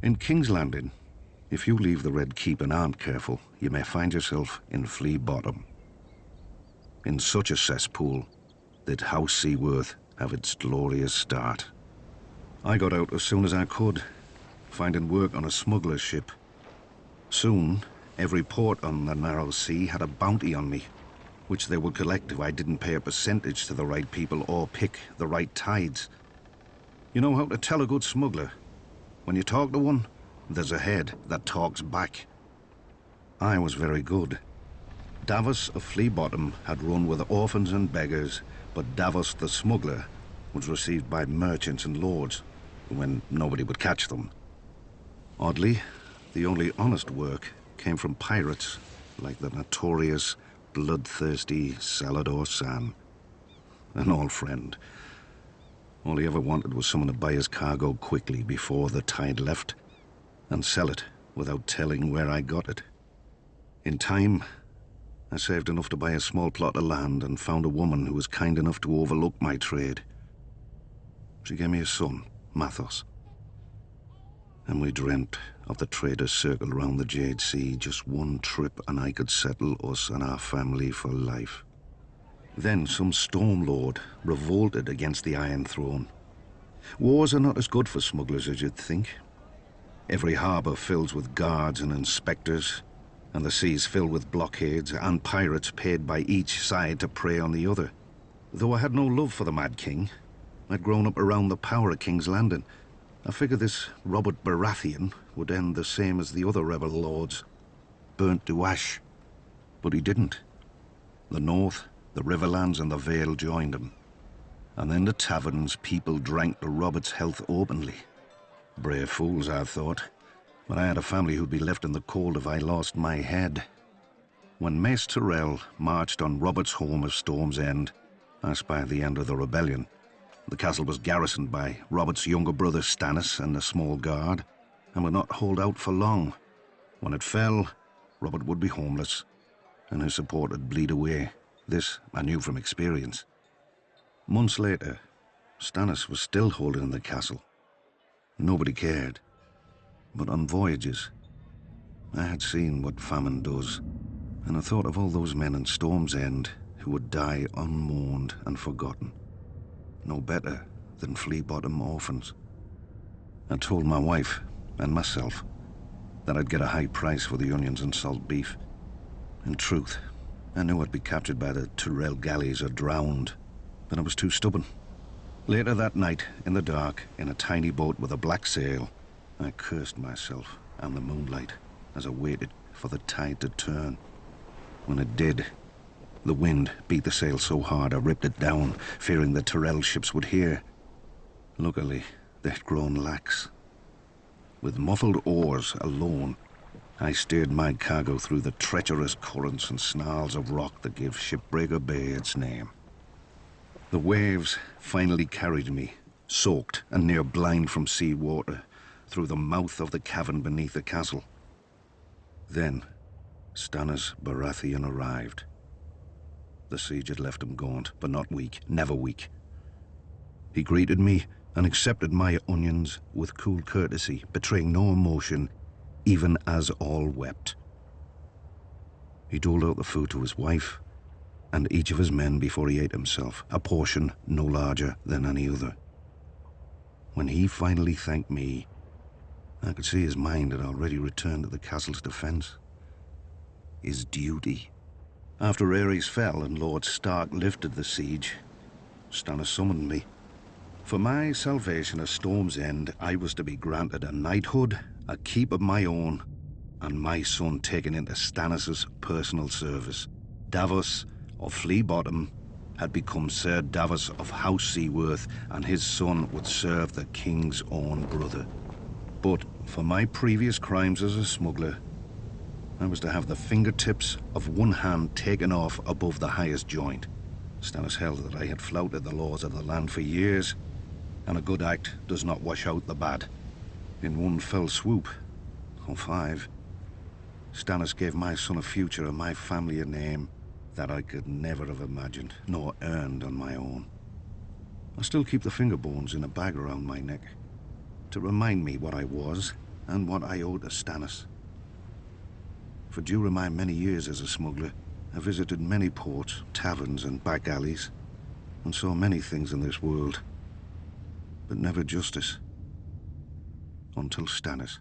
In King's Landing, if you leave the Red Keep and aren't careful, you may find yourself in Flea Bottom. In such a cesspool did House Seiworth have its glorious start. I got out as soon as I could, finding work on a smuggler's ship. Soon, every port on the narrow sea had a bounty on me, which they would collect if I didn't pay a percentage to the right people or pick the right tides. You know how to tell a good smuggler? When you talk to one, there's a head that talks back. I was very good. Dafus of Flea Bottom had run with orphans and beggars, but Dafus the smuggler was received by merchants and lords when nobody would catch them. Oddly, the only honest work came from pirates like the notorious, bloodthirsty Salvador San. An old friend. All he ever wanted was someone to buy his cargo quickly before the tide left and sell it without telling where I got it. In time, I saved enough to buy a small plot of land and found a woman who was kind enough to overlook my trade. She gave me a son, Mathos. And we dreamt of the traders' circle around the Jade Sea, just one trip and I could settle us and our family for life. Then some storm lord revolted against the Iron Throne. Wars are not as good for smugglers as you'd think. Every harbour fills with guards and inspectors, and the seas filled with blockades and pirates paid by each side to prey on the other. Though I had no love for the Mad King, I'd grown up around the power of King's Landing. I figured this Robert Baratheon would end the same as the other rebel lords, burnt to ash. But he didn't. The North, the Riverlands and the Vale joined him. And then the taverns people drank to Robert's health openly. Brave fools, I thought, but I had a family who'd be left in the cold if I lost my head. When Mace Tyrell marched on Robert's home of Storm's End, I spied the end of the rebellion. The castle was garrisoned by Robert's younger brother Stannis and a small guard, and would not hold out for long. When it fell, Robert would be homeless, and his support would bleed away. This I knew from experience. Months later, Stannis was still holding the castle. Nobody cared. But on voyages, I had seen what famine does, and I thought of all those men in Storm's End who would die unmourned and forgotten. No better than Flea Bottom orphans. I told my wife and myself that I'd get a high price for the onions and salt beef. In truth, I knew I'd be captured by the Tyrell galleys or drowned, but I was too stubborn. Later that night, in the dark, in a tiny boat with a black sail, I cursed myself and the moonlight as I waited for the tide to turn. When it did, the wind beat the sail so hard I ripped it down, fearing the Tyrell ships would hear. Luckily, they'd grown lax. With muffled oars alone, I steered my cargo through the treacherous currents and snarls of rock that gave Shipbreaker Bay its name. The waves finally carried me, soaked and near blind from sea water, through the mouth of the cavern beneath the castle. Then, Stannis Baratheon arrived. The siege had left him gaunt, but not weak, never weak. He greeted me and accepted my onions with cool courtesy, betraying no emotion, even as all wept. He doled out the food to his wife and each of his men before he ate himself, a portion no larger than any other. When he finally thanked me, I could see his mind had already returned to the castle's defense. His duty. After Aerys fell and Lord Stark lifted the siege, Stannis summoned me. For my salvation at Storm's End, I was to be granted a knighthood, a keep of my own, and my son taken into Stannis' personal service. Davos of Flea Bottom had become Sir Davos of House Seiworth, and his son would serve the king's own brother. But for my previous crimes as a smuggler, I was to have the fingertips of one hand taken off above the highest joint. Stannis held that I had flouted the laws of the land for years, and a good act does not wash out the bad. In one fell swoop, or 5, Stannis gave my son a future and my family a name that I could never have imagined, nor earned on my own. I still keep the finger bones in a bag around my neck, to remind me what I was and what I owe to Stannis. For during my many years as a smuggler, I visited many ports, taverns and back alleys, and saw many things in this world, but never justice. Until Stannis.